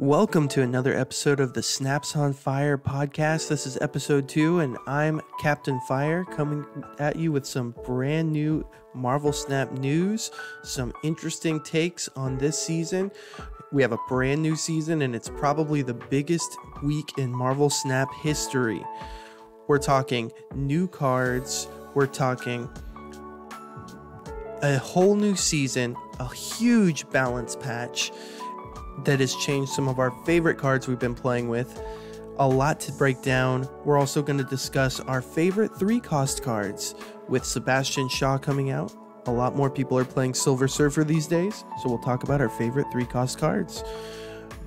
Welcome to another episode of the Snaps on Fire podcast. This is episode 2, and I'm Captain Fire coming at you with some brand new Marvel Snap news, some interesting takes on this season. We have a brand new season, and it's probably the biggest week in Marvel Snap history. We're talking new cards, we're talking a whole new season, a huge balance patch that has changed some of our favorite cards we've been playing with. A lot to break down. We're also going to discuss our favorite 3-cost cards with Sebastian Shaw coming out. A lot more people are playing Silver Surfer these days, so we'll talk about our favorite 3-cost cards.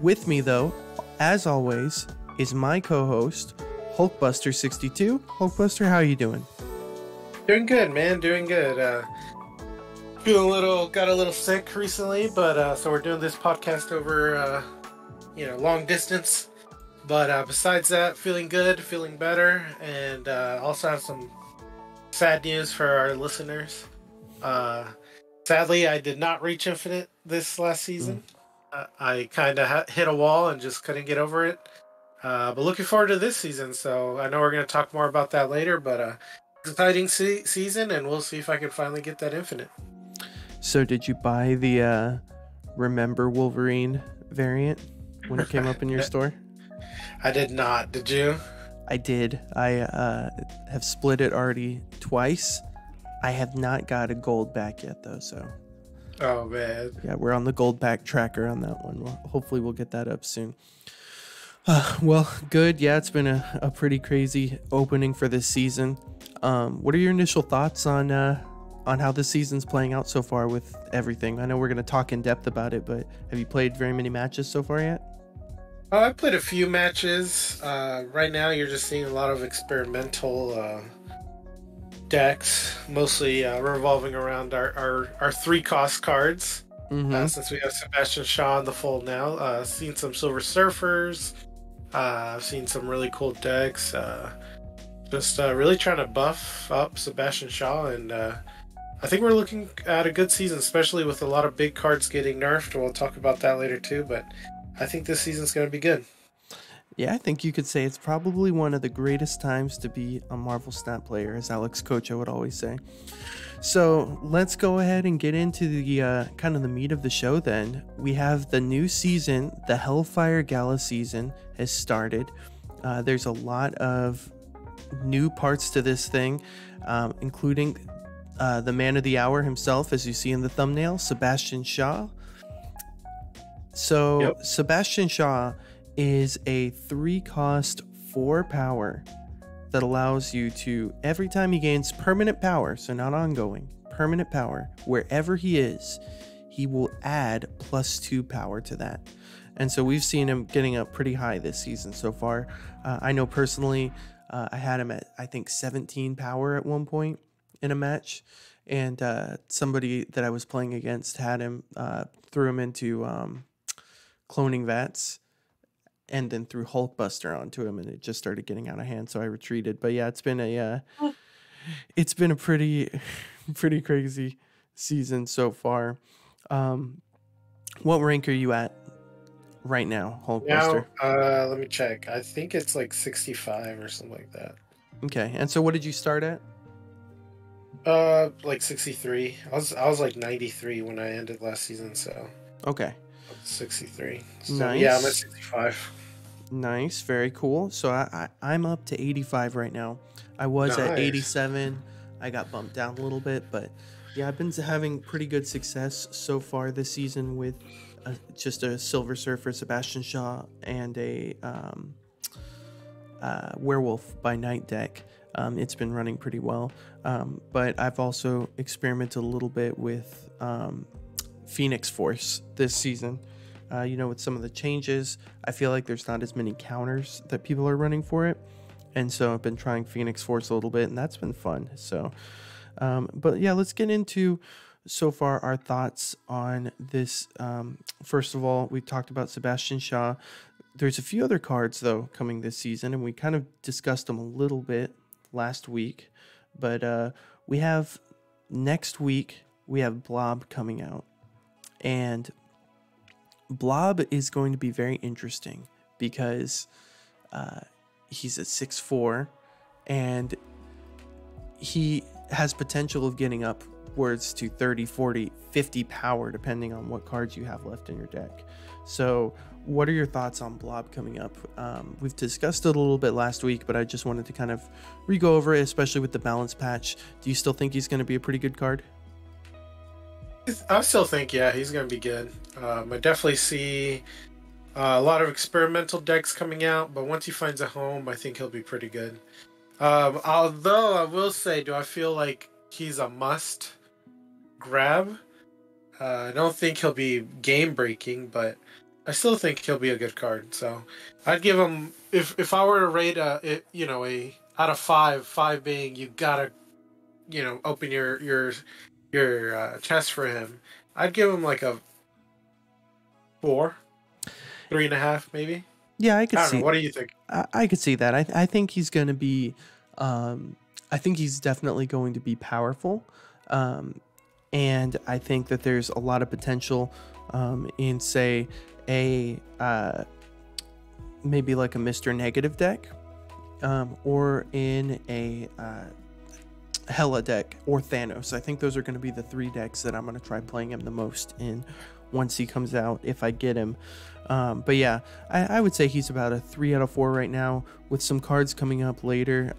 With me, though, as always, is my co-host, Hulkbuster62. Hulkbuster, how are you doing? Doing good, man. Doing good. Got a little sick recently, but so we're doing this podcast over, long distance. But besides that, feeling good, feeling better, and also have some sad news for our listeners. Sadly, I did not reach Infinite this last season. I kind of hit a wall and just couldn't get over it. But looking forward to this season, so I know we're going to talk more about that later, but exciting season, and we'll see if I can finally get that Infinite. So did you buy the Remember Wolverine variant when it came up in your store? I did not. Did you? I did. I have split it already twice. I have not got a gold back yet, though, so... Oh, man. Yeah, we're on the gold back tracker on that one. Hopefully we'll get that up soon. Well, good. Yeah, it's been a pretty crazy opening for this season. What are your initial thoughts on how this season's playing out so far with everything? I know we're going to talk in depth about it, but have you played very many matches so far yet? I've played a few matches. Right now, you're just seeing a lot of experimental decks, mostly revolving around our 3-cost cards. Since we have Sebastian Shaw in the fold now. Seen some Silver Surfers. I've seen some really cool decks. Just really trying to buff up Sebastian Shaw, and I think we're looking at a good season, especially with a lot of big cards getting nerfed. We'll talk about that later too, but I think this season's going to be good. Yeah, I think you could say it's probably one of the greatest times to be a Marvel Snap player, as Alex Kocha would always say. So let's go ahead and get into the kind of the meat of the show then. We have the new season, the Hellfire Gala season has started. There's a lot of new parts to this thing, including the man of the hour himself, as you see in the thumbnail, Sebastian Shaw. So yep. Sebastian Shaw is a 3-cost 4-power that allows you to, every time he gains permanent power, so not ongoing, permanent power, wherever he is, he will add +2 power to that. And so we've seen him getting up pretty high this season so far. I know personally, I had him at, I think, 17 power at one point in a match, and somebody that I was playing against had him, threw him into cloning vats, and then threw Hulkbuster onto him, and it just started getting out of hand, so I retreated. But yeah, it's been a pretty crazy season so far. What rank are you at right now, Hulkbuster? Now, let me check. I think it's like 65 or something like that. Okay, and so what did you start at? Like 63. I was like 93 when I ended last season, so. Okay. 63. So, nice. Yeah, I'm at 65. Nice, very cool. So I'm up to 85 right now. I was at 87. I got bumped down a little bit, but yeah, I've been having pretty good success so far this season with just a Silver Surfer, Sebastian Shaw, and a Werewolf by Night deck. It's been running pretty well, but I've also experimented a little bit with Phoenix Force this season. With some of the changes, I feel like there's not as many counters that people are running for it, and so I've been trying Phoenix Force a little bit, and that's been fun. So, but yeah, let's get into so far our thoughts on this. First of all, we've talked about Sebastian Shaw. There's a few other cards though coming this season, and we kind of discussed them a little bit last week, but we have next week we have Blob coming out, and Blob is going to be very interesting because he's at 6'4", and he has potential of getting upwards to 30, 40, 50 power, depending on what cards you have left in your deck. So what are your thoughts on Blob coming up? We've discussed it a little bit last week, but I just wanted to kind of re-go over it, especially with the balance patch. Do you still think he's going to be a pretty good card? I still think, yeah, he's going to be good. I definitely see a lot of experimental decks coming out, but once he finds a home, I think he'll be pretty good. Although I will say, do I feel like he's a must grab? I don't think he'll be game breaking, but I still think he'll be a good card. So I'd give him, if I were to rate a out of five being you gotta open your chest for him, I'd give him like a 4, 3.5 maybe. Yeah, I could see. What do you think? I could see that. I think he's going to be. I think he's definitely going to be powerful, and I think that there's a lot of potential in, say, a maybe like a Mr. Negative deck, or in a Hella deck or Thanos. I think those are going to be the 3 decks that I'm going to try playing him the most in once he comes out, if I get him. But yeah, I would say he's about a 3 out of 4 right now, with some cards coming up later.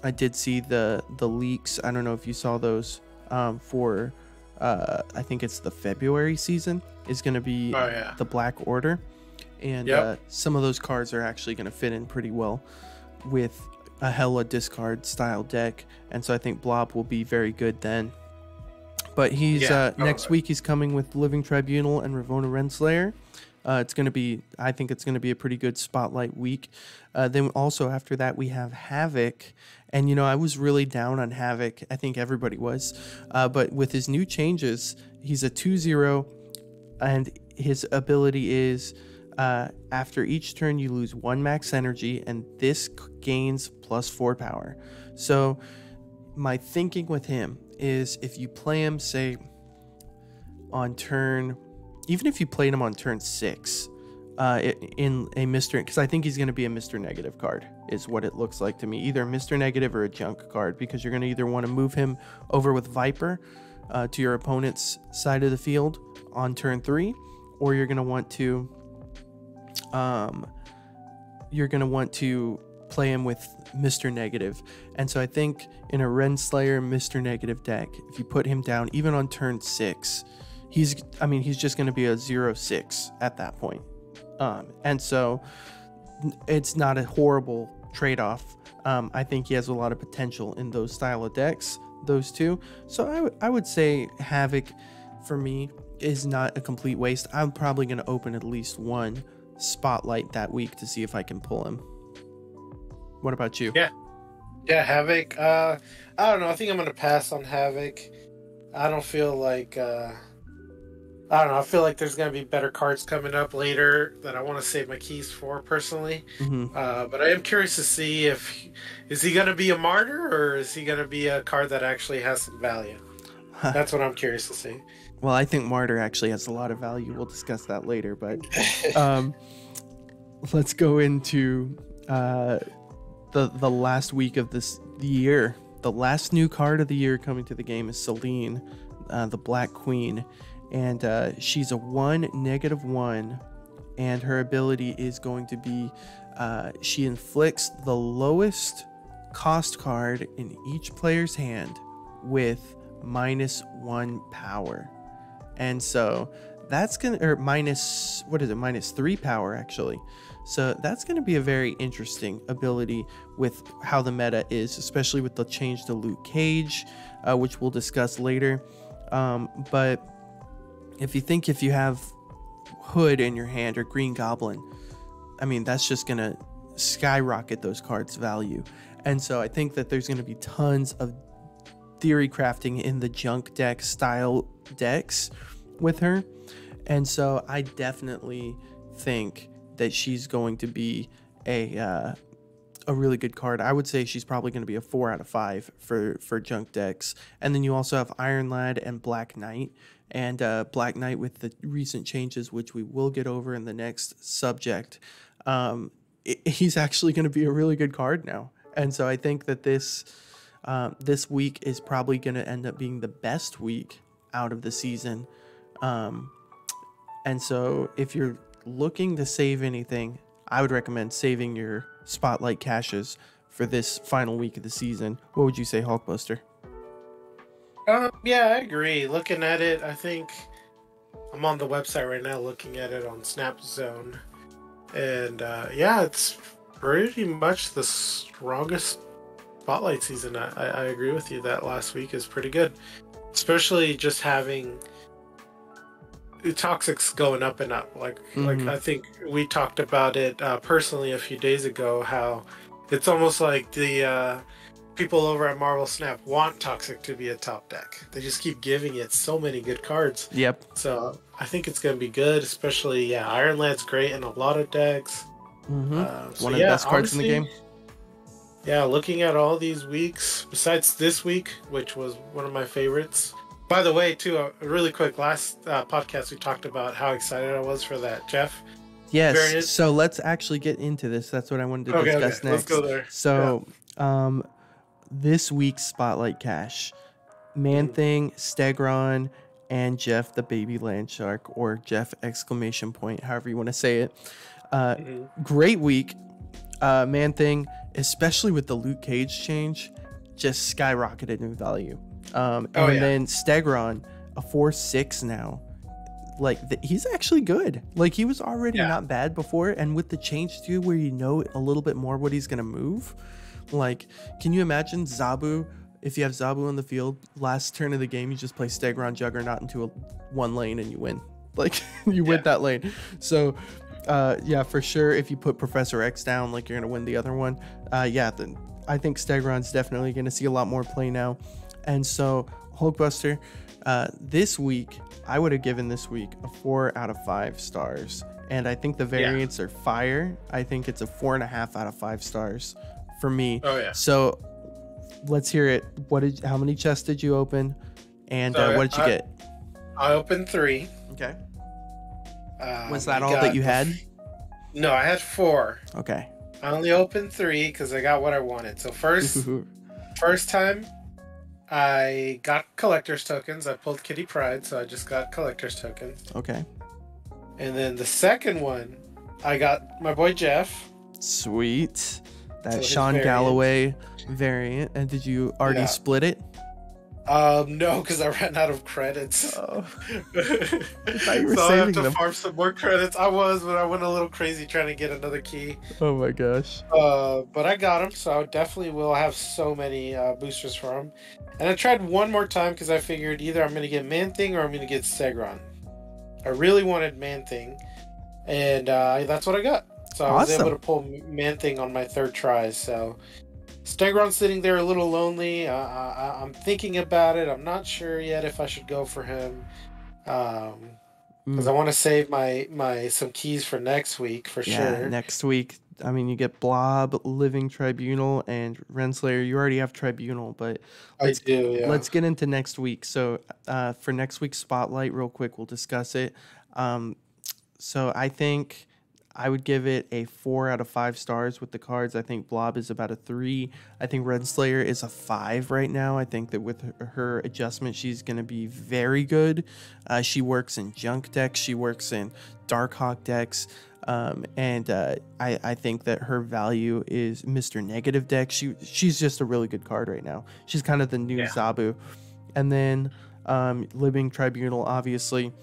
I did see the leaks. I don't know if you saw those, for I think it's the February season is going to be the Black Order, and some of those cards are actually going to fit in pretty well with a Hella discard style deck, and so I think Blob will be very good then. But he's next week he's coming with Living Tribunal and Ravonna Renslayer. It's going to be, I think it's going to be a pretty good spotlight week. Then also after that we have Havoc, and I was really down on Havoc. I think everybody was, but with his new changes, he's a 2/0, and his ability is after each turn you lose 1 max energy, and this gains +4 power. So my thinking with him is, if you play him, say, on turn, even if you played him on turn 6, in a Mr., because I think he's going to be a Mr. Negative card, is what it looks like to me. Either Mr. Negative or a junk card, because you're going to either want to move him over with Viper to your opponent's side of the field on turn 3, or you're going to want to play him with Mr. Negative. And so I think in a Renslayer Mr. Negative deck, if you put him down even on turn 6, he's just going to be a 0/6 at that point. And so it's not a horrible trade-off. I think he has a lot of potential in those style of decks, those two. So I would say Havoc for me is not a complete waste. I'm probably going to open at least one spotlight that week to see if I can pull him. What about you? Yeah, Havoc. I don't know. I think I'm gonna pass on Havoc. I don't feel like. I don't know. I feel like there's gonna be better cards coming up later that I want to save my keys for personally. But I am curious to see is he gonna be a martyr, or is he gonna be a card that actually has some value? That's what I'm curious to see. Well, I think Martyr actually has a lot of value. We'll discuss that later, but let's go into the last week of the year. The last new card of the year coming to the game is Selene, the Black Queen, and she's a 1/-1, and her ability is going to be she inflicts the lowest cost card in each player's hand with -1 power. And so that's gonna, or -3 power actually. So that's going to be a very interesting ability with how the meta is, especially with the change to Luke Cage, which we'll discuss later. But if you have Hood in your hand or Green Goblin, I mean, that's just going to skyrocket those cards' value. And so I think that there's going to be tons of theory crafting in the junk deck style decks with her. And so I definitely think that she's going to be a really good card. I would say she's probably going to be a 4 out of 5 for junk decks. And then you also have Iron Lad and Black Knight and Black Knight with the recent changes, which we will get over in the next subject. He's actually going to be a really good card now, and so I think that this week is probably going to end up being the best week out of the season. And so if you're looking to save anything, I would recommend saving your spotlight caches for this final week of the season. What would you say, Hulkbuster? Yeah, I agree. Looking at it, I think I'm on the website right now looking at it on Snap Zone. And yeah, it's pretty much the strongest spotlight season. I agree with you that last week is pretty good. Especially just having Toxics going up and up. Like I think we talked about it personally a few days ago, how it's almost like the people over at Marvel Snap want Toxic to be a top deck. They just keep giving it so many good cards. Yep. So I think it's going to be good, especially, Iron Lad's great in a lot of decks. One of the best cards in the game. Yeah, looking at all these weeks, besides this week, which was one of my favorites. By the way, too, a really quick, last podcast we talked about how excited I was for that Jeff. Yes, variant. So let's actually get into this. That's what I wanted to discuss next. Let's go there. So, this week's Spotlight Cache, Man-Thing, Stegron, and Jeff the Baby Land Shark, or Jeff ! However you want to say it. Great week. Man-Thing, especially with the Luke Cage change, just skyrocketed in value. Then Stegron, a 4/6 now. Like, he's actually good. Like, he was already not bad before, and with the change too, where you know a little bit more what he's gonna move. Like, can you imagine Zabu? If you have Zabu in the field, last turn of the game, you just play Stegron Juggernaut into one lane and you win. Like, you win that lane. So, for sure, if you put Professor X down, like, you're gonna win the other one. Then I think Stegron's definitely gonna see a lot more play now. And so, Hulkbuster, this week, I would have given this week a 4 out of 5 stars. And I think the variants are fire. I think it's a 4.5 out of 5 stars for me. Oh, yeah. So let's hear it. How many chests did you open? And what did you get? I opened 3. Okay. Was that all that you had? No, I had 4. Okay. I only opened 3 because I got what I wanted. So first time, I got collector's tokens. I pulled Kitty Pryde, so I just got collector's tokens. Okay. And then the second one, I got my boy Jeff. Sweet. That Sean Galloway variant. And did you already split it? No, because I ran out of credits. Oh. I have to farm some more credits. I was, but I went a little crazy trying to get another key. Oh my gosh. But I got them, so I definitely will have so many boosters for them. And I tried one more time because I figured either I'm going to get Man-Thing or I'm going to get Stegron. I really wanted Man-Thing, and that's what I got. So I was able to pull Man-Thing on my 3rd try, so... Stegron's sitting there a little lonely. I'm thinking about it. I'm not sure yet if I should go for him. Because I want to save my some keys for next week for sure. Next week. I mean, you get Blob, Living Tribunal, and Renslayer. You already have Tribunal, but I do. Yeah. Let's get into next week. So for next week's Spotlight, real quick, we'll discuss it. So I think I would give it a 4 out of 5 stars with the cards. I think Blob is about a 3. I think Renslayer is a 5 right now. I think that with her adjustment, she's going to be very good. She works in junk decks. She works in Darkhawk decks. I think that her value is Mr. Negative deck. She's just a really good card right now. She's kind of the new Zabu. And then Living Tribunal, obviously,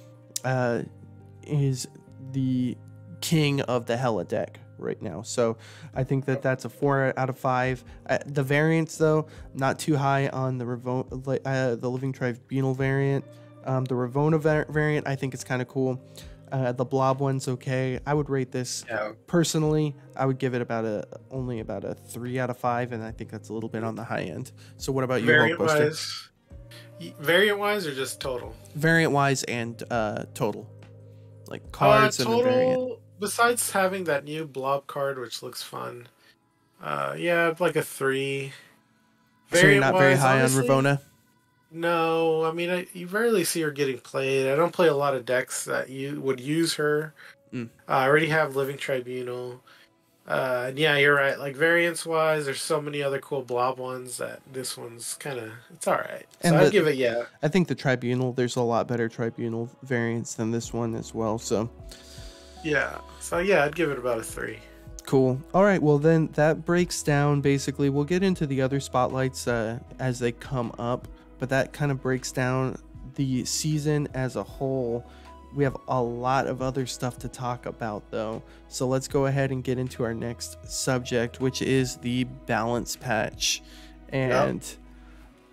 is the king of the Hella deck right now. So I think that that's a 4 out of 5. The variants, though, not too high on the Living Tribunal variant. The Ravona variant, I think it's kind of cool. The Blob one's okay. I would rate this personally. I would give it only about a 3 out of 5, and I think that's a little bit on the high end. So what about you, Hulkbuster? Variant wise or just total? Variant wise and total, like cards and the variant. Besides having that new Blob card, which looks fun, like a 3. So you're not very high honestly, on Ravona? No, I mean, you rarely see her getting played. I don't play a lot of decks that you would use her. Mm. I already have Living Tribunal. And yeah, you're right. Like variance wise, there's so many other cool blob ones that this one's kind of it's all right. So And I'd give it yeah. I think the Tribunal, there's a lot better Tribunal variants than this one as well. So Yeah. So yeah, I'd give it about a 3. cool. All right. Well, then that breaks down basically. We'll get into the other spotlights as they come up, but that kind of breaks down the season as a whole. We have a lot of other stuff to talk about, though. So let's go ahead and get into our next subject, which is the balance patch. And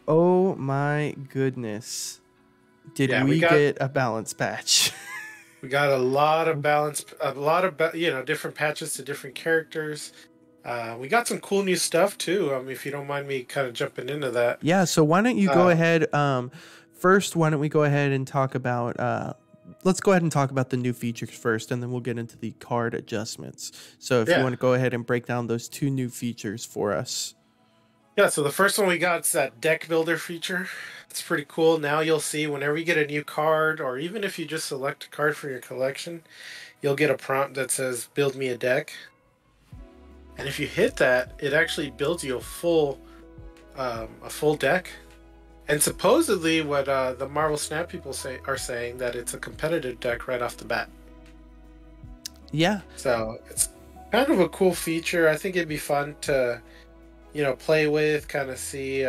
oh my goodness, did we get a balance patch? We got a lot of different patches to different characters. We got some cool new stuff too. I mean, if you don't mind me kind of jumping into that. Yeah. So why don't you go ahead? First, why don't we go ahead and talk about? Let's go ahead and talk about the new features first, and then we'll get into the card adjustments. So if you want to go ahead and break down those 2 new features for us. Yeah, so the first one we got is that deck builder feature. It's pretty cool. Now you'll see whenever you get a new card, or even if you just select a card for your collection, you'll get a prompt that says, build me a deck. And if you hit that, it actually builds you a full deck. And supposedly, what the Marvel Snap people are saying that it's a competitive deck right off the bat. Yeah. So it's kind of a cool feature. I think it'd be fun to, play with, kind of see,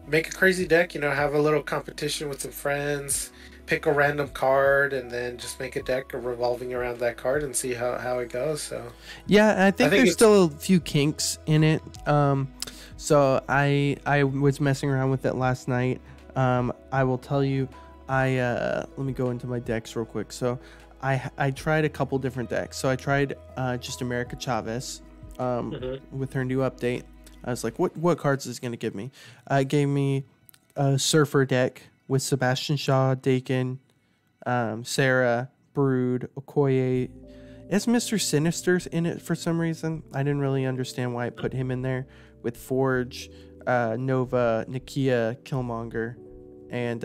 make a crazy deck. Have a little competition with some friends, pick a random card, and then just make a deck revolving around that card and see how it goes. So yeah, I think there's still a few kinks in it. So I was messing around with it last night. I will tell you, let me go into my decks real quick. So I tried a couple different decks. So I tried just America Chavez with her new update. I was like, what cards is it going to give me? It gave me a Surfer deck with Sebastian Shaw, Dakin, Sarah, Brood, Okoye. Is Mr. Sinister's in it for some reason? I didn't really understand why I put him in there. With Forge, Nova, Nakia, Killmonger, and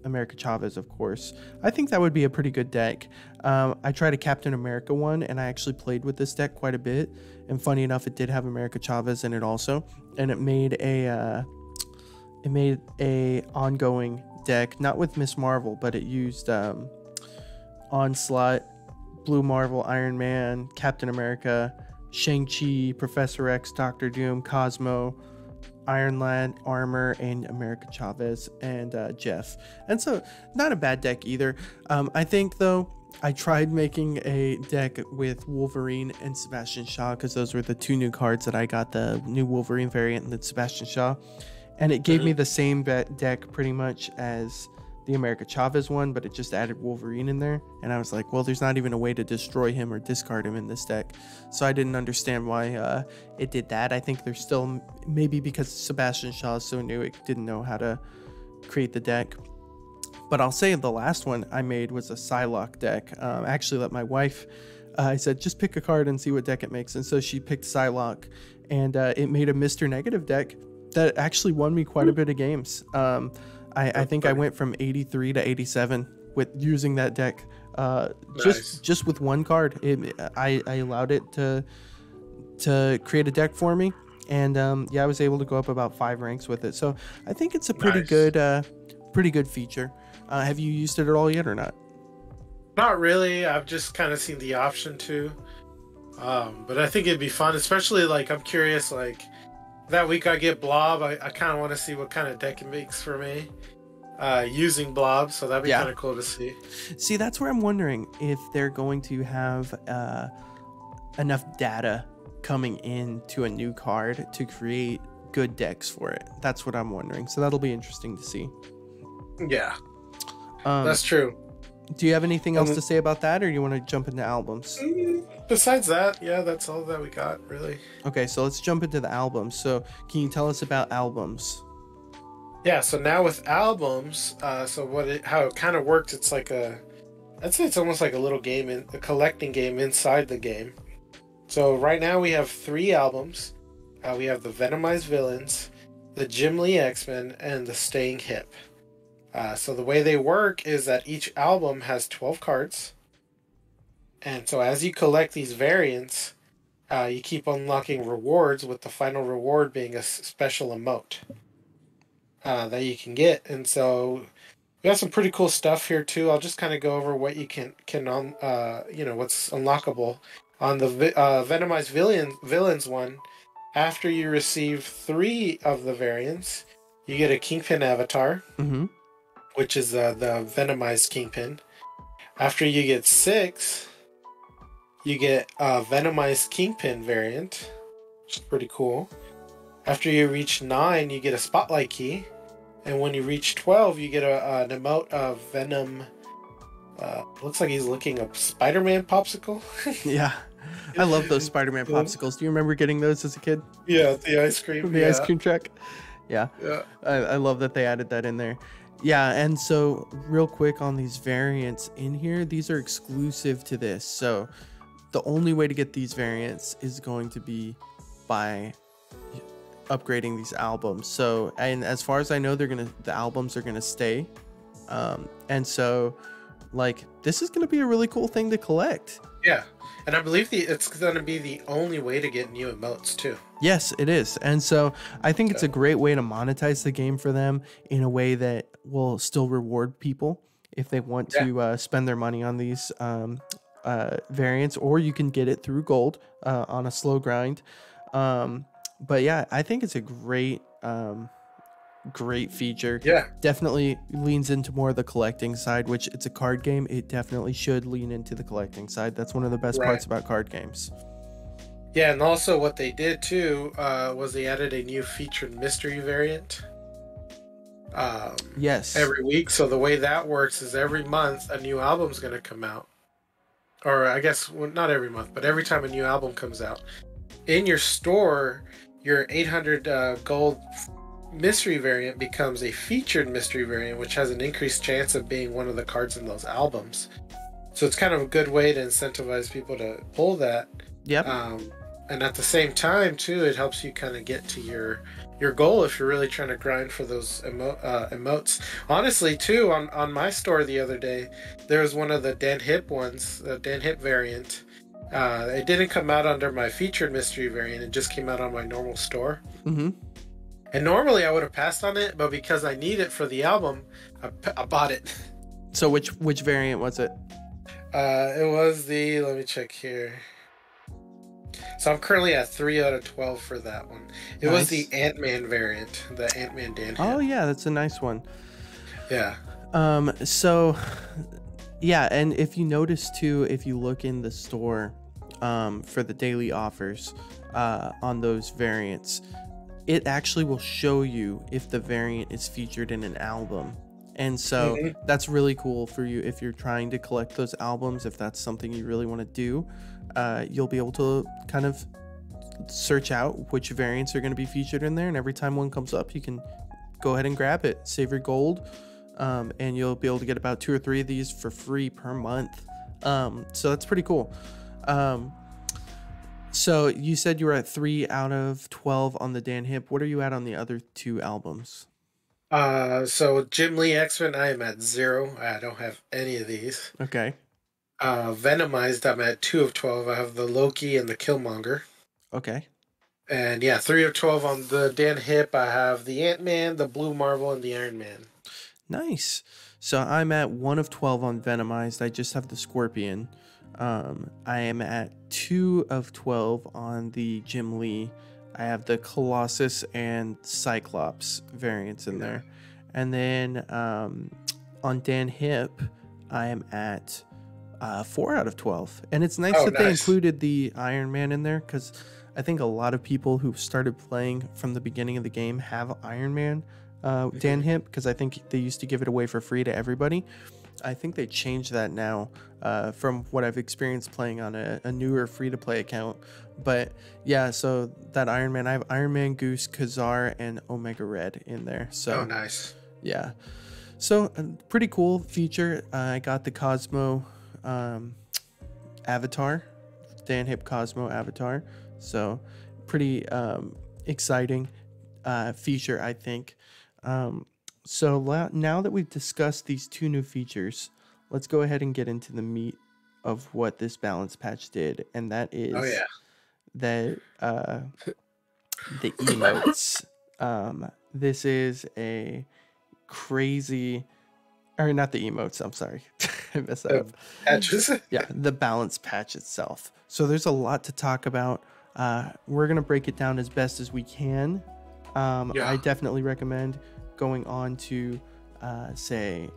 America Chavez, of course. I think that would be a pretty good deck. I tried a Captain America one, and I actually played with this deck quite a bit. And funny enough, it did have America Chavez in it also, and it made a ongoing deck, not with Miss Marvel, but it used Onslaught, Blue Marvel, Iron Man, Captain America, Shang-Chi, Professor X, Doctor Doom, Cosmo, Iron Lad, Armor, and America Chavez, and Jeff. And so, not a bad deck either. I think, though, I tried making a deck with Wolverine and Sebastian Shaw, because those were the 2 new cards that I got, the new Wolverine variant and the Sebastian Shaw. And it gave me the same deck pretty much as the America Chavez one, but it just added Wolverine in there. And I was like, well, there's not even a way to destroy him or discard him in this deck. So I didn't understand why it did that. I think there's still, maybe because Sebastian Shaw is so new, it didn't know how to create the deck. But I'll say the last one I made was a Psylocke deck. I actually let my wife, I said, just pick a card and see what deck it makes. And so she picked Psylocke, and it made a Mr. Negative deck that actually won me quite a bit of games. I think I went from 83 to 87 with using that deck. Nice. Just with one card. I allowed it to create a deck for me, and I was able to go up about 5 ranks with it. So I think it's a pretty good feature. Have you used it at all yet or not? Not really. I've just kind of seen the option to. But I think it'd be fun, especially I'm curious that week I get Blob. I kind of want to see what kind of deck it makes for me using Blob, so that'd be kind of cool to see. See, that's where I'm wondering if they're going to have enough data coming into a new card to create good decks for it. That's what I'm wondering. So that'll be interesting to see. Yeah, that's true. Do you have anything else to say about that, or you want to jump into albums? Besides that, yeah, that's all that we got, really. Okay, so let's jump into the albums. So can you tell us about albums? Yeah, so now with albums, how it kind of works, it's I'd say it's almost like a little game, a collecting game inside the game. So right now we have 3 albums. We have the Venomized Villains, the Jim Lee X-Men, and the Staying Hip. So the way they work is that each album has 12 cards. And so as you collect these variants, you keep unlocking rewards, with the final reward being a special emote that you can get. And so we got some pretty cool stuff here too. I'll just kind of go over what you can what's unlockable on the Venomized villains one. After you receive 3 of the variants, you get a Kingpin avatar, which is the Venomized Kingpin. After you get 6, you get a Venomized Kingpin variant, which is pretty cool. After you reach 9, you get a Spotlight Key. And when you reach 12, you get an emote of Venom. Looks like he's licking a Spider-Man popsicle. Yeah. I love those Spider-Man popsicles. Do you remember getting those as a kid? Yeah, the ice cream. The ice cream truck. Yeah. Yeah. I love that they added that in there. Yeah, and so real quick on these variants in here, these are exclusive to this. So the only way to get these variants is going to be by upgrading these albums. So, and as far as I know, the albums are gonna stay. And so like this is gonna be a really cool thing to collect. Yeah. And I believe it's going to be the only way to get new emotes, too. Yes, it is. And so I think it's a great way to monetize the game for them in a way that will still reward people if they want to spend their money on these variants, or you can get it through gold on a slow grind. But yeah, I think it's a great feature. Yeah, definitely leans into more of the collecting side, which it's a card game. It definitely should lean into the collecting side. That's one of the best parts about card games. Yeah, and also what they did too was they added a new featured mystery variant. Yes. Every week. So the way that works is every month a new album's going to come out. Or I guess not every month, but every time a new album comes out. In your store, your 800 gold mystery variant becomes a featured mystery variant, which has an increased chance of being one of the cards in those albums. So it's kind of a good way to incentivize people to pull that. Yep. And at the same time too, it helps you kind of get to your goal if you're really trying to grind for those emotes. Honestly too, on my store the other day, there was one of the Dan Hip ones, the Dan Hip variant. It didn't come out under my featured mystery variant. It just came out on my normal store. And normally I would have passed on it, but because I need it for the album, I bought it. So which variant was it? It was let me check here. So I'm currently at 3 out of 12 for that one. It was the Ant-Man variant, the Ant-Man Dan Hip. Oh yeah, that's a nice one. Yeah. So yeah, and if you notice too, if you look in the store for the daily offers on those variants, it actually will show you if the variant is featured in an album. And so that's really cool for you if you're trying to collect those albums. If that's something you really want to do, you'll be able to kind of search out which variants are going to be featured in there. And every time one comes up, you can go ahead and grab it, save your gold, and you'll be able to get about 2 or 3 of these for free per month. So that's pretty cool. So you said you were at 3 out of 12 on the Dan Hip. What are you at on the other 2 albums? So Jim Lee X-Men, I am at 0. I don't have any of these. Okay. Venomized, I'm at 2 of 12. I have the Loki and the Killmonger. Okay. And yeah, 3 of 12 on the Dan Hip. I have the Ant-Man, the Blue Marvel, and the Iron Man. Nice. So I'm at 1 of 12 on Venomized. I just have the Scorpion. I am at 2 of 12 on the Jim Lee. I have the Colossus and Cyclops variants in there. And then on Dan Hip, I am at 4 out of 12. And it's nice that they included the Iron Man in there, because I think a lot of people who started playing from the beginning of the game have Iron Man Dan Hip, because I think they used to give it away for free to everybody. I think they changed that now from what I've experienced playing on a newer free-to-play account. But yeah, so that Iron Man, I have Iron Man, Goose, Kazar, and Omega Red in there. So nice. Yeah. So pretty cool feature. I got the Cosmo avatar, Dan Hip Cosmo avatar. So pretty exciting. feature, I think. Now that we've discussed these two new features, let's go ahead and get into the meat of what this balance patch did, and that is that the emotes. This is a crazy, or not the emotes. I'm sorry, I messed that up. Patches. Yeah, the balance patch itself. So there's a lot to talk about. We're gonna break it down as best as we can. I definitely recommend going on to say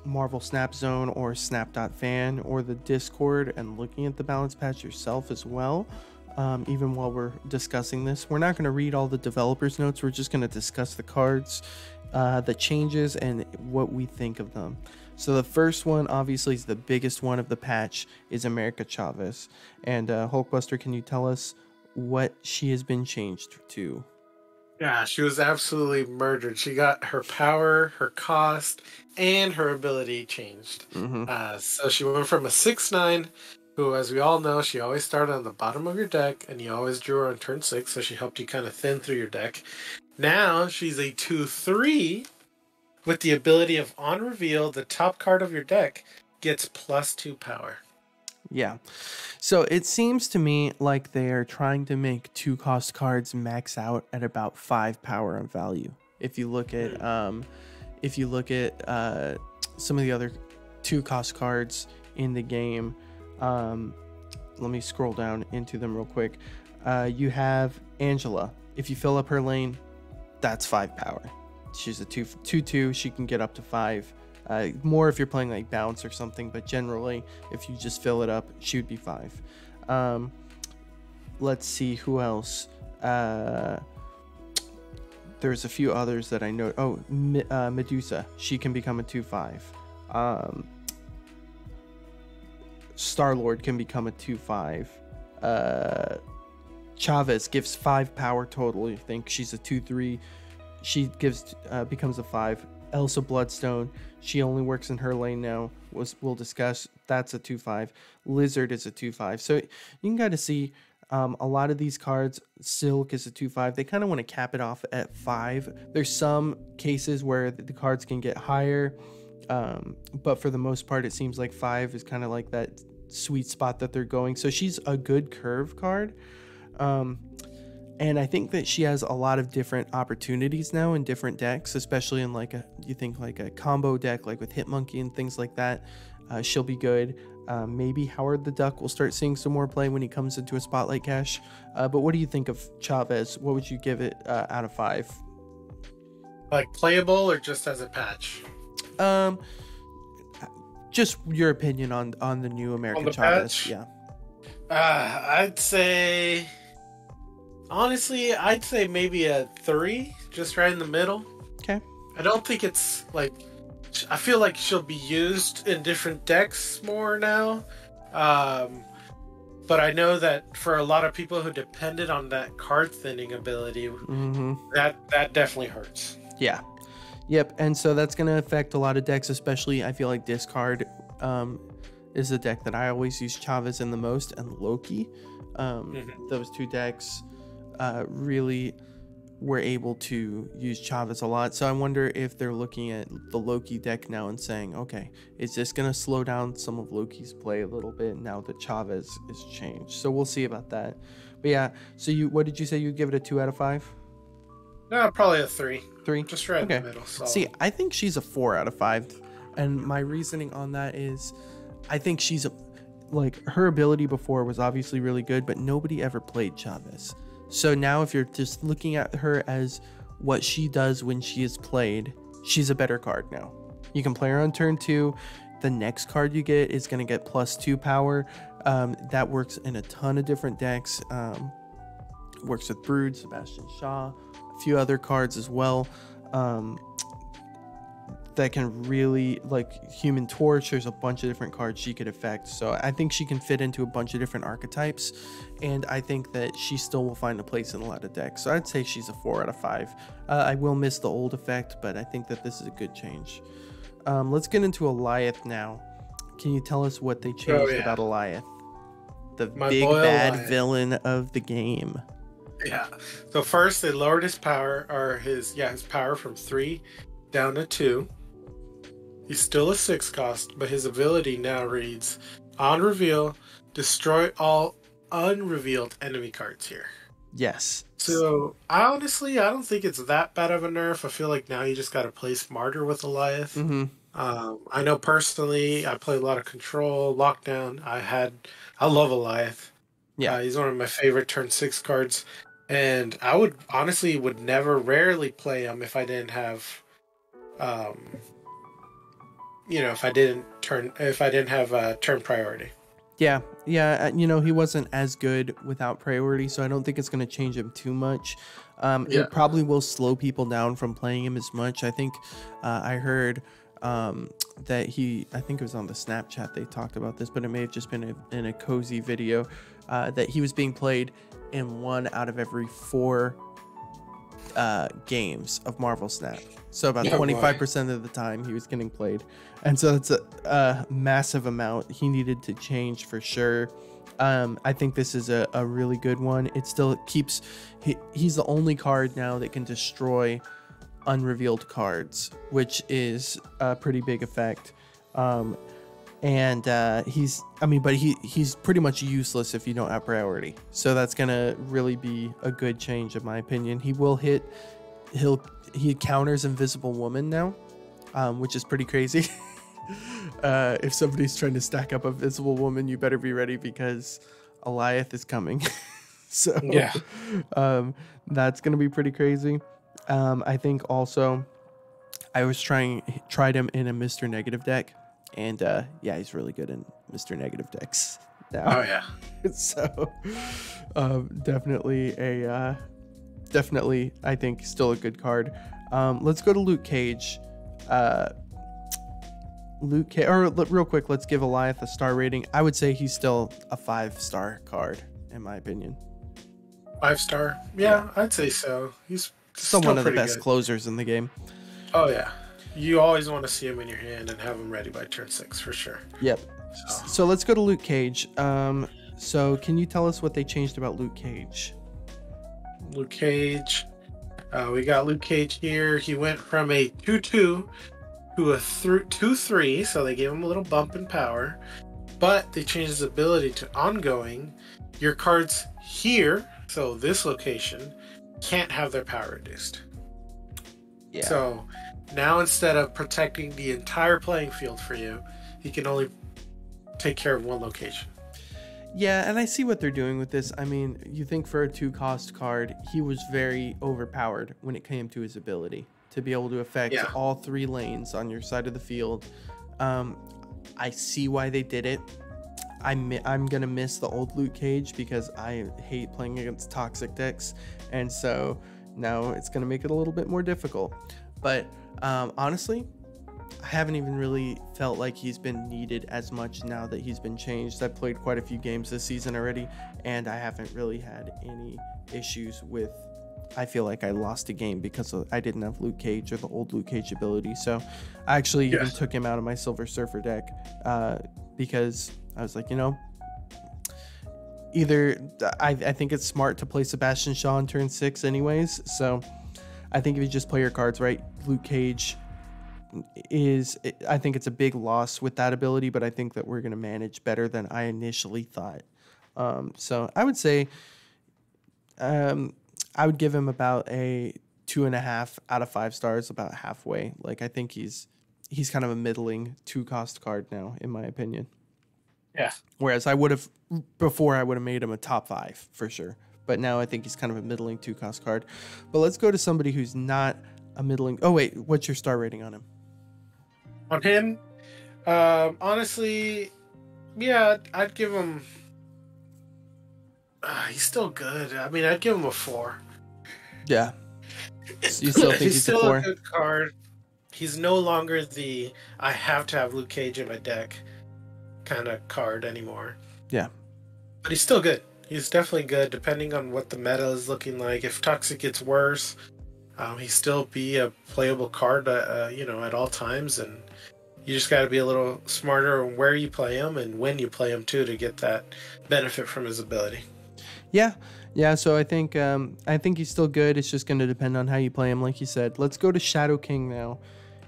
Marvel Snap Zone or Snap.fan or the Discord and looking at the balance patch yourself as well. Even while we're discussing this, we're not going to read all the developers' notes. We're just going to discuss the cards, the changes, and what we think of them. So the first one, obviously, is the biggest one of the patch, is America Chavez. And Hulkbuster, can you tell us what she has been changed to? Yeah, she was absolutely murdered. She got her power, her cost, and her ability changed. So she went from a 6/9, who, as we all know, she always started on the bottom of your deck, and you always drew her on turn 6, so she helped you kind of thin through your deck. Now she's a 2/3 with the ability of, on reveal, the top card of your deck gets +2 power. Yeah. So it seems to me like they are trying to make 2-cost cards max out at about 5 power and value. If you look at some of the other 2-cost cards in the game, let me scroll down into them real quick. You have Angela. If you fill up her lane, that's 5 power. She's a 2/2. She can get up to 5. More if you're playing like bounce or something, but generally if you just fill it up, she would be 5. Let's see who else. There's a few others that I know. Medusa, she can become a 2/5. Star-Lord can become a 2/5. Chavez gives 5 power total. You think she's a 2/3. She becomes a 5. Elsa Bloodstone, she only works in her lane now. We'll discuss. That's a 2/5. Lizard is a 2/5. So you can kind of see a lot of these cards. Silk is a 2/5. They kind of want to cap it off at 5. There's some cases where the cards can get higher, but for the most part, it seems like 5 is kind of like that sweet spot that they're going. So she's a good curve card. And I think that she has a lot of different opportunities now in different decks, especially in like a combo deck, like with Hitmonkey and things like that. She'll be good. Maybe Howard the Duck will start seeing some more play when he comes into a Spotlight Cache. But what do you think of Chavez? What would you give it out of 5? Like playable or just as a patch? Just your opinion on the new American Chavez. Patch? Yeah. I'd say... Honestly, I'd say maybe a 3, just right in the middle. Okay. I don't think it's like... I feel like she'll be used in different decks more now. But I know that for a lot of people who depended on that card thinning ability, that definitely hurts. Yeah. Yep. And so that's going to affect a lot of decks, especially I feel like Discard is the deck that I always use Chavez in the most, and Loki. Those two decks really were able to use Chavez a lot. So I wonder if they're looking at the Loki deck now and saying, okay, is this going to slow down some of Loki's play a little bit now that Chavez is changed? So we'll see about that. But yeah, so what did you say? You'd give it a 2 out of 5? No, probably a 3. 3? Just right in the middle. Solid. See, I think she's a 4 out of 5. And my reasoning on that is I think she's her ability before was obviously really good, but nobody ever played Chavez. So now if you're just looking at her as what she does when she is played, she's a better card now. You can play her on turn 2. The next card you get is going to get +2 power. That works in a ton of different decks. Works with Brood, Sebastian Shaw, a few other cards as well. That can really, like Human Torch, there's a bunch of different cards she could affect. So I think she can fit into a bunch of different archetypes, and I think that she still will find a place in a lot of decks. So I'd say she's a 4 out of 5. I will miss the old effect, but I think that this is a good change. Let's get into Eliath now. Can you tell us what they changed about Eliath? The big bad villain of the game. Yeah. So first they lowered his power, or his power from 3 down to 2. He's still a 6 cost, but his ability now reads, on reveal, destroy all unrevealed enemy cards here. Yes. So I don't think it's that bad of a nerf. I feel like now you just got to play smarter with Goliath. Mm-hmm. I know personally, I play a lot of Control, Lockdown. I love Goliath. Yeah. He's one of my favorite turn 6 cards, and I would never rarely play him if I didn't have, if I didn't have turn priority. Yeah, he wasn't as good without priority, so I don't think it's going to change him too much. It probably will slow people down from playing him as much. I think I heard that I think it was on the Snapchat they talked about this, but it may have just been in a cozy video, that he was being played in 1 out of every 4 games of Marvel Snap. So about 25% of the time he was getting played. And so that's a massive amount. He needed to change for sure. I think this is a really good one. It still keeps... He's the only card now that can destroy unrevealed cards, which is a pretty big effect. He's pretty much useless if you don't have priority. So that's going to really be a good change in my opinion. He counters Invisible Woman now, which is pretty crazy. If somebody's trying to stack up a Invisible Woman, you better be ready because Goliath is coming. So yeah, that's going to be pretty crazy. I think also I was tried him in a Mr. Negative deck, and he's really good in Mr. Negative decks now. Oh yeah. So definitely I think still a good card. Let's go to Luke Cage. Real quick, let's give Goliath a star rating. I would say he's still a 5-star card in my opinion. 5-star? Yeah, I'd say so. He's still one of the best closers in the game. Oh yeah, you always want to see him in your hand and have him ready by turn 6 for sure. Yep. So let's go to Luke Cage. So can you tell us what they changed about Luke Cage? Luke Cage. We got Luke Cage here. He went from a 2/2 to a 2/3, so they gave him a little bump in power. But they changed his ability to ongoing. Your cards here, so this location, can't have their power reduced. Yeah. So now instead of protecting the entire playing field for you, he can only take care of one location. Yeah, and I see what they're doing with this. I mean, you think for a 2-cost card, he was very overpowered when it came to his ability to be able to affect all 3 lanes on your side of the field. I see why they did it. I'm going to miss the old Luke Cage because I hate playing against toxic decks. And so now it's going to make it a little bit more difficult. But honestly, I haven't even really felt like he's been needed as much now that he's been changed. I've played quite a few games this season already, and I haven't really had any issues with... I feel like I lost a game because I didn't have Luke Cage or the old Luke Cage ability. So I actually even took him out of my Silver Surfer deck because I was like, either I think it's smart to play Sebastian Shaw on turn 6 anyways. So I think if you just play your cards right, Luke Cage I think it's a big loss with that ability, but I think that we're going to manage better than I initially thought. So I would say I would give him about a 2.5 out of 5 stars, about halfway. Like, I think he's kind of a middling 2-cost card now, in my opinion. Yeah. Whereas I would have made him a top 5 for sure. But now I think he's kind of a middling 2-cost card. But let's go to somebody who's not a middling. Oh wait, what's your star rating on him? On him, honestly, yeah, I'd give him. He's still good. I mean, I'd give him a 4. Yeah. You still think he's still a 4? A good card. He's no longer the I have to have Luke Cage in my deck kind of card anymore. Yeah. But he's still good. He's definitely good, depending on what the meta is looking like. If Toxic gets worse, he still be a playable card, at all times, and you just got to be a little smarter on where you play him and when you play him too to get that benefit from his ability. Yeah, Yeah, so I think he's still good. It's just going to depend on how you play him, like you said. Let's go to Shadow King now.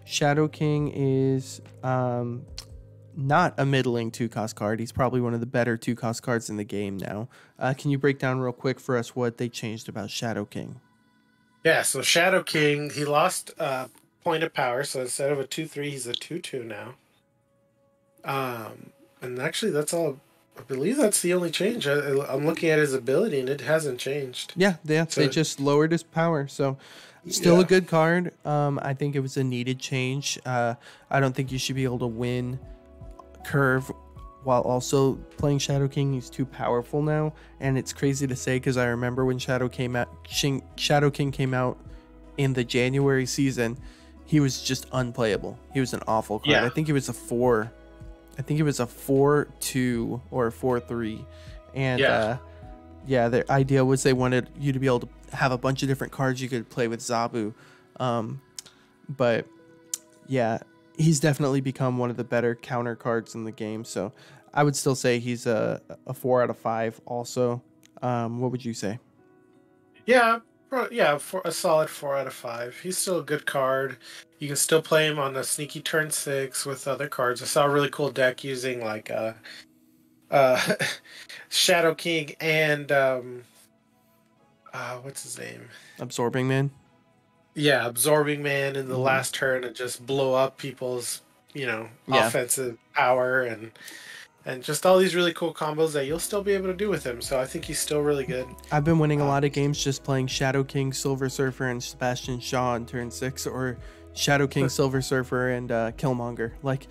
Shadow King is not a middling 2-cost card. He's probably one of the better 2-cost cards in the game now. Can you break down real quick for us what they changed about Shadow King? Yeah, so Shadow King, he lost point of power, so instead of a 2/3, he's a 2/2 now. And actually, that's all. I believe that's the only change. I'm looking at his ability, and it hasn't changed. Yeah, they just lowered his power, so still a good card. I think it was a needed change. I don't think you should be able to win curve while also playing Shadow King. He's too powerful now, and it's crazy to say because I remember when Shadow King came out in the January season, he was just unplayable. He was an awful card. Yeah. I think it was a 4. I think it was a 4-2 or a 4-3, and the idea was they wanted you to be able to have a bunch of different cards you could play with Zabu, but yeah, he's definitely become one of the better counter cards in the game. So I would still say he's a 4 out of 5. Also, what would you say? Yeah, for a solid 4 out of 5. He's still a good card. You can still play him on the sneaky turn 6 with other cards. I saw a really cool deck using like Shadow King and what's his name? Absorbing Man. Yeah, Absorbing Man in the last turn and just blow up people's, offensive power and just all these really cool combos that you'll still be able to do with him. So I think he's still really good. I've been winning a lot of games just playing Shadow King, Silver Surfer, and Sebastian Shaw on turn 6, or Shadow King, Silver Surfer, and Killmonger. Like,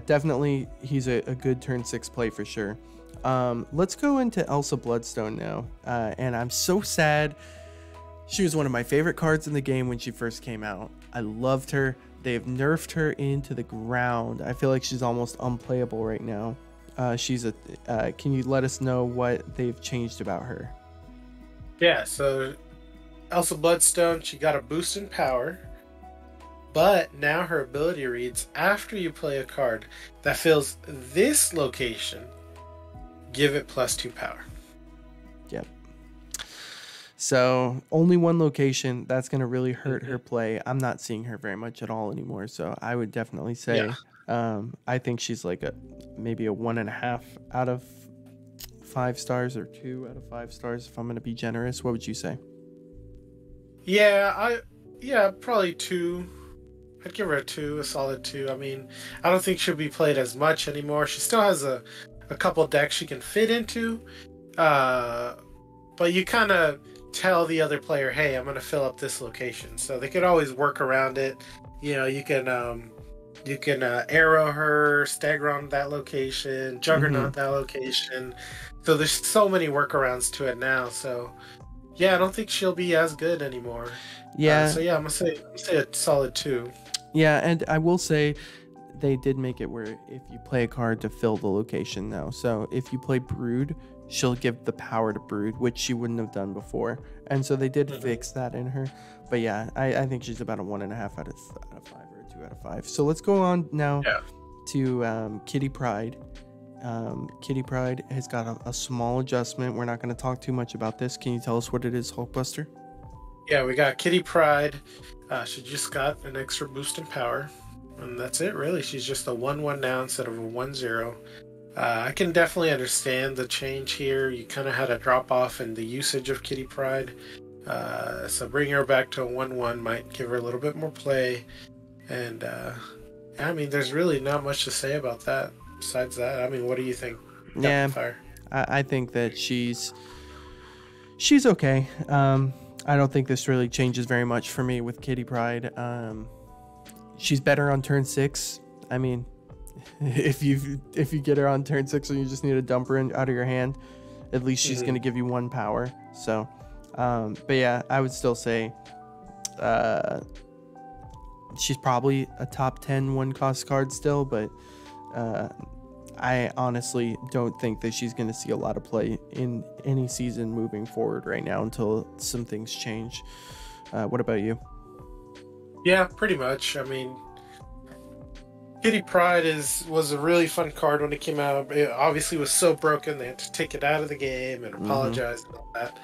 definitely he's a good turn 6 play for sure. Let's go into Elsa Bloodstone now, and I'm so sad. She was one of my favorite cards in the game when she first came out. I loved her. They've nerfed her into the ground. I feel like she's almost unplayable right now. Can you let us know what they've changed about her? Yeah, so Elsa Bloodstone, she got a boost in power, but now her ability reads, after you play a card that fills this location, give it +2 power. Yep. So only one location, that's going to really hurt her play. I'm not seeing her very much at all anymore. So I would definitely say, I think she's like maybe a 1.5 out of 5 stars or 2 out of 5 stars. If I'm going to be generous, what would you say? Yeah, probably 2. I'd give her a solid 2. I mean, I don't think she'll be played as much anymore. She still has a couple decks she can fit into, but you kind of tell the other player, hey, I'm going to fill up this location. So they could always work around it. You can arrow her, stagger on that location, juggernaut that location. So there's so many workarounds to it now. So yeah, I don't think she'll be as good anymore. Yeah. I'm gonna say a solid 2. Yeah, and I will say they did make it where if you play a card to fill the location now. So if you play Brood, she'll give the power to Brood, which she wouldn't have done before. And so they did fix that in her. But yeah, I think she's about a 1.5 out of 5 or a 2 out of 5. So let's go on now to Kitty Pryde. Kitty Pryde has got a small adjustment. We're not going to talk too much about this. Can you tell us what it is, Hulkbuster? Yeah, we got Kitty Pryde. She just got an extra boost in power. And that's it, really. She's just a 1/1 now instead of a 1/0. I can definitely understand the change here. You kind of had a drop off in the usage of Kitty Pryde. So bringing her back to a 1/1 might give her a little bit more play. And I mean, there's really not much to say about that. Besides that, I mean, what do you think? Yeah, I think that she's okay. I don't think this really changes very much for me with Kitty Pryde. She's better on turn 6. I mean, if you get her on turn 6 and you just need to dump her out of your hand, at least she's going to give you 1 power. So, but yeah, I would still say she's probably a top 10 1-cost card still, but I honestly don't think that she's going to see a lot of play in any season moving forward right now until some things change. What about you? Yeah, pretty much. I mean, Kitty Pride was a really fun card when it came out. It obviously was so broken they had to take it out of the game and apologize and all that.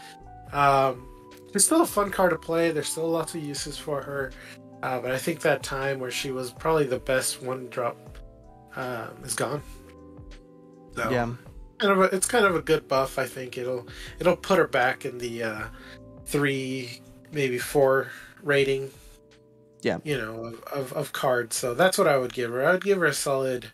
It's still a fun card to play. There's still lots of uses for her, but I think that time where she was probably the best one drop is gone. So, Yeah, it's kind of a good buff. I think it'll put her back in the 3, maybe 4 rating. Yeah, of cards. So that's what I would give her. I would give her a solid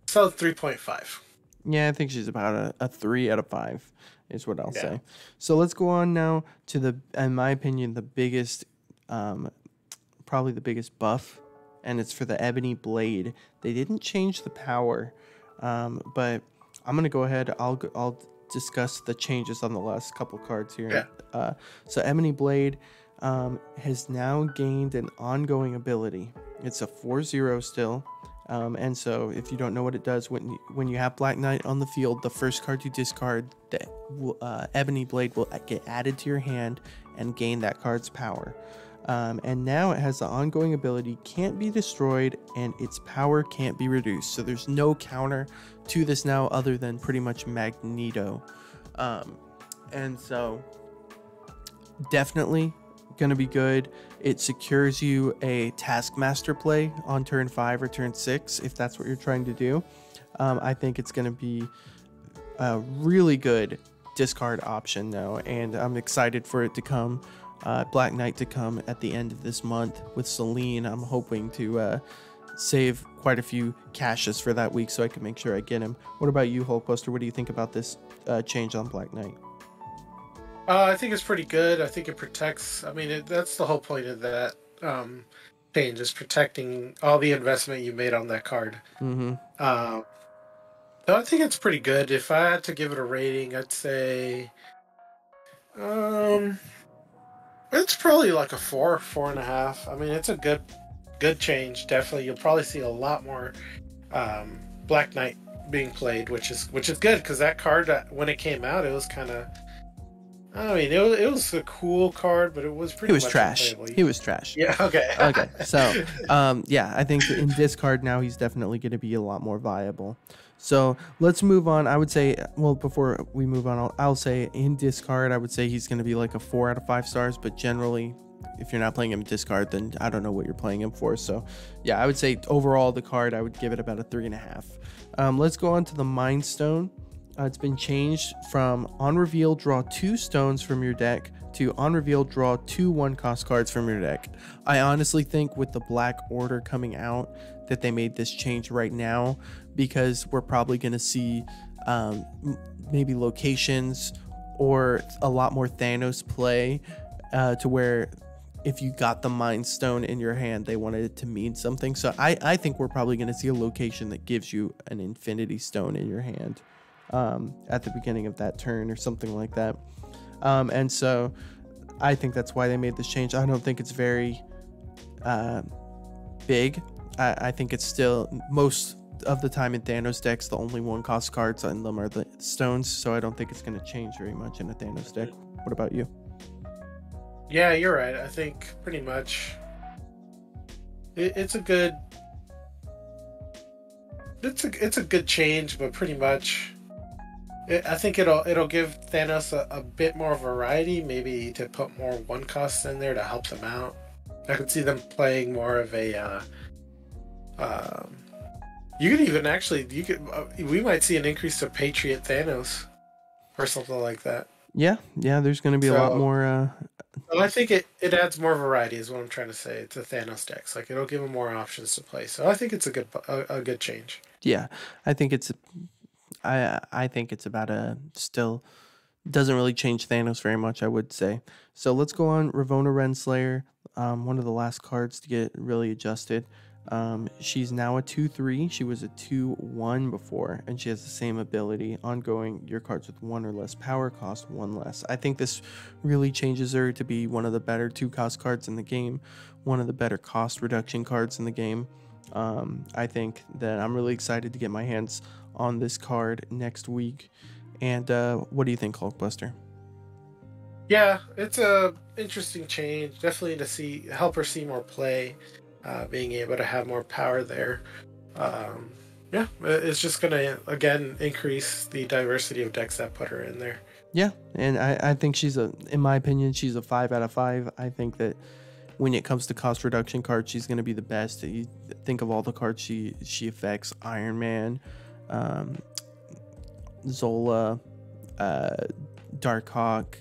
3.5. yeah. I think she's about a 3 out of 5 is what I'll say. So let's go on now to in my opinion, the biggest, probably the biggest buff, and it's for the Ebony Blade. They didn't change the power, but I'm gonna go ahead. I'll discuss the changes on the last couple cards here. Yeah. So Ebony Blade has now gained an ongoing ability. It's a 4/0 still. And so if you don't know what it does, when you have Black Knight on the field, the first card you discard, the Ebony Blade will get added to your hand and gain that card's power. And now it has the ongoing ability, can't be destroyed, and its power can't be reduced. So there's no counter to this now other than pretty much Magneto. And so definitely going to be good. It secures you a Taskmaster play on turn 5 or turn 6 if that's what you're trying to do. I think it's going to be a really good discard option now, and I'm excited for it to come. Black Knight to come at the end of this month with Celine. I'm hoping to save quite a few caches for that week so I can make sure I get him. What about you, Hulkbuster? What do you think about this change on Black Knight? I think it's pretty good. I think it protects. I mean, that's the whole point of that change, is protecting all the investment you made on that card. Mm-hmm. So I think it's pretty good. If I had to give it a rating, I'd say it's probably like a 4.5. I mean, it's a good change. Definitely, you'll probably see a lot more Black Knight being played, which is good, because that card, when it came out, it was kind of. I mean, it was a cool card, but it was pretty. He was trash. He was trash. Yeah. Okay. Okay. So, yeah, I think in discard now he's definitely going to be a lot more viable. So let's move on. I would say, well, before we move on, I'll say in discard, I would say he's going to be like a 4 out of 5 stars. But generally, if you're not playing him discard, then I don't know what you're playing him for. So, yeah, I would say overall the card, I would give it about a 3.5. Let's go on to the Mind Stone. It's been changed from on reveal, draw 2 stones from your deck to on reveal, draw 2 1-cost cards from your deck. I honestly think with the Black Order coming out that they made this change right now, because we're probably going to see maybe locations or a lot more Thanos play to where if you got the Mind Stone in your hand, they wanted it to mean something. So I think we're probably going to see a location that gives you an Infinity Stone in your hand at the beginning of that turn or something like that. And so I think that's why they made this change. I don't think it's very big. I think it's still, most of the time in Thanos decks, the only 1-cost cards on them are the stones, so I don't think it's going to change very much in a Thanos deck. What about you? Yeah, you're right. I think pretty much it's a good change, but pretty much I think it'll give Thanos a bit more variety, maybe to put more 1-costs in there to help them out. I could see them playing more of a you could even actually we might see an increase to Patriot Thanos or something like that. Yeah, there's going to be a lot more well, I think it adds more variety is what I'm trying to say to Thanos decks. Like, it'll give them more options to play. So I think it's a good change. Yeah, I think it's about still doesn't really change Thanos very much, I would say. So let's go on. Ravonna Renslayer, one of the last cards to get really adjusted. She's now a 2/3. She was a 2/1 before, and she has the same ability. Ongoing, your cards with 1 or less power cost 1 less. I think this really changes her to be one of the better 2-cost cards in the game, one of the better cost reduction cards in the game. I think that I'm really excited to get my hands on this card next week. And what do you think, Hulkbuster? Yeah, it's a interesting change. Definitely to help her see more play, being able to have more power there. Yeah, it's just gonna again increase the diversity of decks that put her in there. Yeah, and I think in my opinion, she's a 5 out of 5. I think that when it comes to cost reduction cards, she's going to be the best. You think of all the cards she affects: Iron Man, Zola, Darkhawk,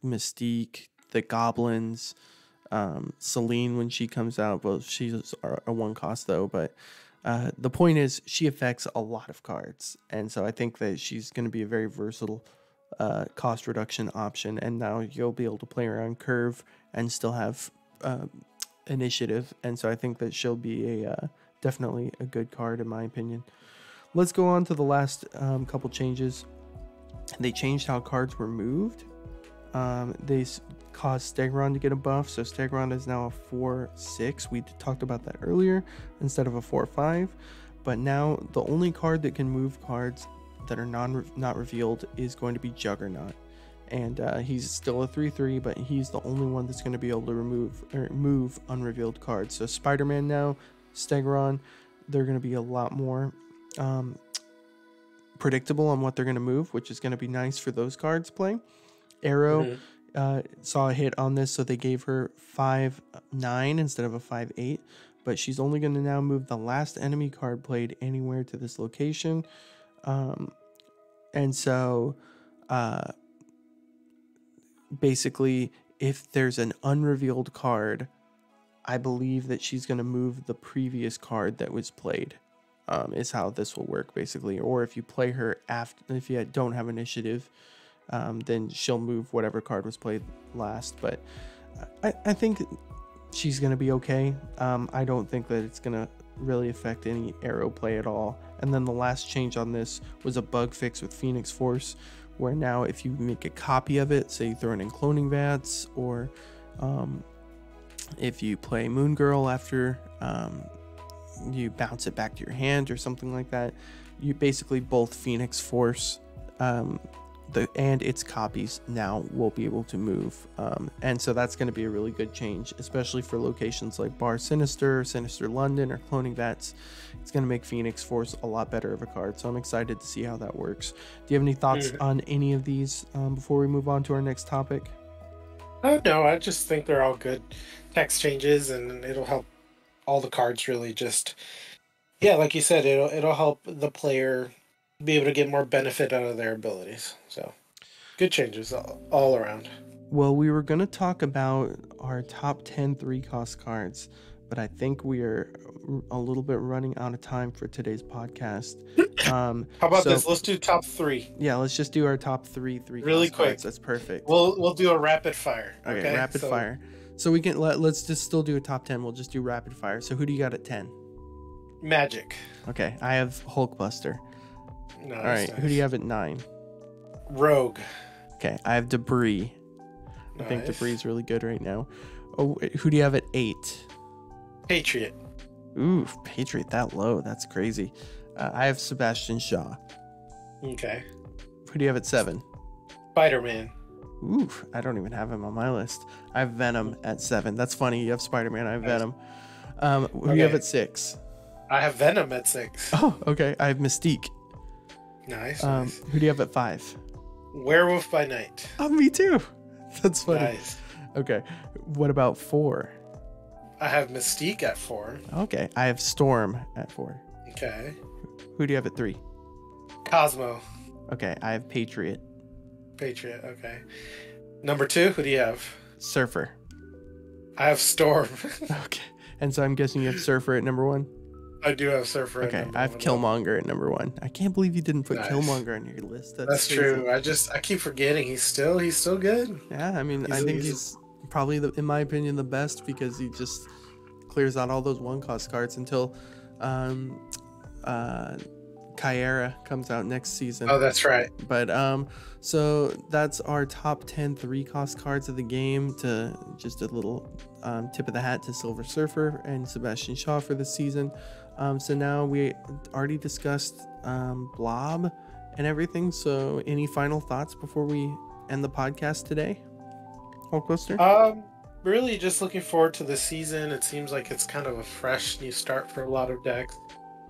Mystique, the Goblins, Celine when she comes out. Well, she's a 1 cost though, but the point is she affects a lot of cards, and so I think that she's going to be a very versatile cost reduction option. And now you'll be able to play around curve and still have initiative, and so I think that she'll be definitely a good card in my opinion. Let's go on to the last couple changes. They changed how cards were moved. They caused Stegron to get a buff, so Stegron is now a 4/6. We talked about that earlier, instead of a 4/5. But now the only card that can move cards that are not revealed is going to be Juggernaut, and he's still a 3/3, but he's the only one that's going to be able to move unrevealed cards. So Spider-Man now, Stegron, they're going to be a lot more predictable on what they're going to move, which is going to be nice for those cards playing. Arrow saw a hit on this, so they gave her 5/9 instead of a 5/8, but she's only going to now move the last enemy card played anywhere to this location. And so basically, if there's an unrevealed card, I believe that she's going to move the previous card that was played, is how this will work basically. Or if you play her after, if you don't have initiative, then she'll move whatever card was played last. But I think she's going to be okay. I don't think that it's going to really affect any arrow play at all. And then the last change on this was a bug fix with Phoenix Force, where now if you make a copy of it, say you throw it in cloning vats, or if you play Moon Girl after you bounce it back to your hand or something like that, you basically both Phoenix Force and its copies now will be able to move, and so that's going to be a really good change, especially for locations like Bar Sinister, Sinister London, or Cloning Vats. It's going to make Phoenix Force a lot better of a card, so I'm excited to see how that works. Do you have any thoughts on any of these before we move on to our next topic? No, I just think they're all good text changes, and it'll help all the cards really just, yeah, like you said, it'll help the player be able to get more benefit out of their abilities. So good changes all around. Well, we were going to talk about our top 10 3-cost cards, but I think we are a little bit running out of time for today's podcast. How about this? Let's do top 3. Yeah, let's just do our top 3 really quick cards. That's perfect. We'll do a rapid fire. Okay, rapid fire. So we can let's just still do a top 10. We'll just do rapid fire. So who do you got at 10? Magic. Okay, I have Hulkbuster. Nice, all right, nice. Who do you have at 9? Rogue. Okay, I have Debris. Nice. I think Debris is really good right now. Oh, who do you have at 8? Patriot. Ooh, Patriot that low. That's crazy. I have Sebastian Shaw. Okay. Who do you have at 7? Spider-Man. Ooh, I don't even have him on my list. I have Venom at 7. That's funny. You have Spider-Man. I have Venom. Who do you have at 6? I have Venom at 6. Oh, okay. I have Mystique. Nice. Who do you have at 5? Werewolf by Night. Oh, me too. That's funny. Nice. Okay. What about 4? I have Mystique at 4. Okay. I have Storm at 4. Okay. Who do you have at 3? Cosmo. Okay. I have Patriot. Patriot. Okay. Number 2, who do you have? Surfer. I have Storm. Okay. And so I'm guessing you have Surfer at number 1? I do have Surfer. Okay, I have Killmonger at number 1. I can't believe you didn't put Nice. Killmonger on your list. That's true. I keep forgetting he's still good. Yeah, I mean, I think he's probably in my opinion, the best, because he just clears out all those 1-cost cards until Kyera comes out next season. Oh, that's right. But so that's our top 10 3-cost cards of the game. To just a little tip of the hat to Silver Surfer and Sebastian Shaw for this season. So now we already discussed Blob and everything. So any final thoughts before we end the podcast today, Hulkbuster? really just looking forward to the season. It seems like it's kind of a fresh new start for a lot of decks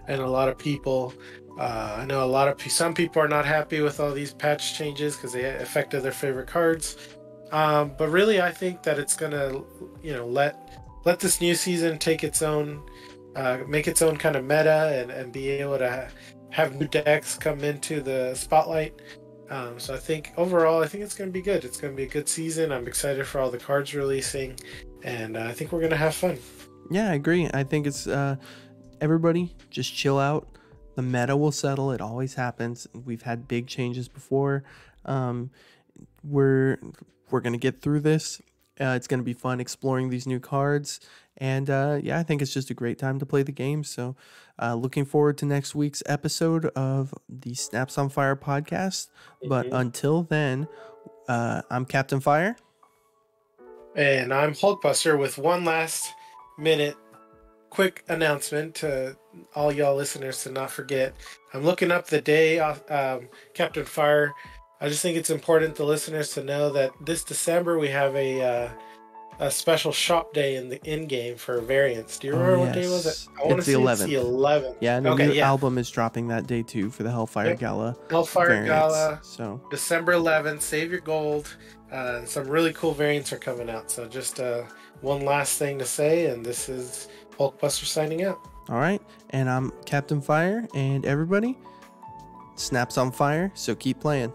and a lot of people. I know some people are not happy with all these patch changes because they affected their favorite cards. But really, I think that it's gonna, let this new season take its own, make its own kind of meta, and be able to have new decks come into the spotlight. So I think overall, I think it's going to be good. It's going to be a good season. I'm excited for all the cards releasing, and I think we're going to have fun. Yeah, I agree. I think it's everybody just chill out. The meta will settle. It always happens. We've had big changes before. We're going to get through this. It's going to be fun exploring these new cards. And yeah, I think it's just a great time to play the game. So looking forward to next week's episode of the Snaps on Fire podcast. But until then, I'm Captain Fire. And I'm Hulkbuster with one last minute quick announcement to all y'all listeners to not forget. I'm looking up the day off Captain Fire. I just think it's important to listeners to know that this December we have a special shop day in the in-game for variants. Do you remember what day was it? I want to say 11th. it's the 11th. Yeah, and a new album is dropping that day too for the Hellfire Gala. Hellfire Gala. So December 11th, save your gold. Some really cool variants are coming out. So just one last thing to say, and this is Hulkbuster signing out. All right, and I'm Captain Fire, and everybody, Snaps on Fire, so keep playing.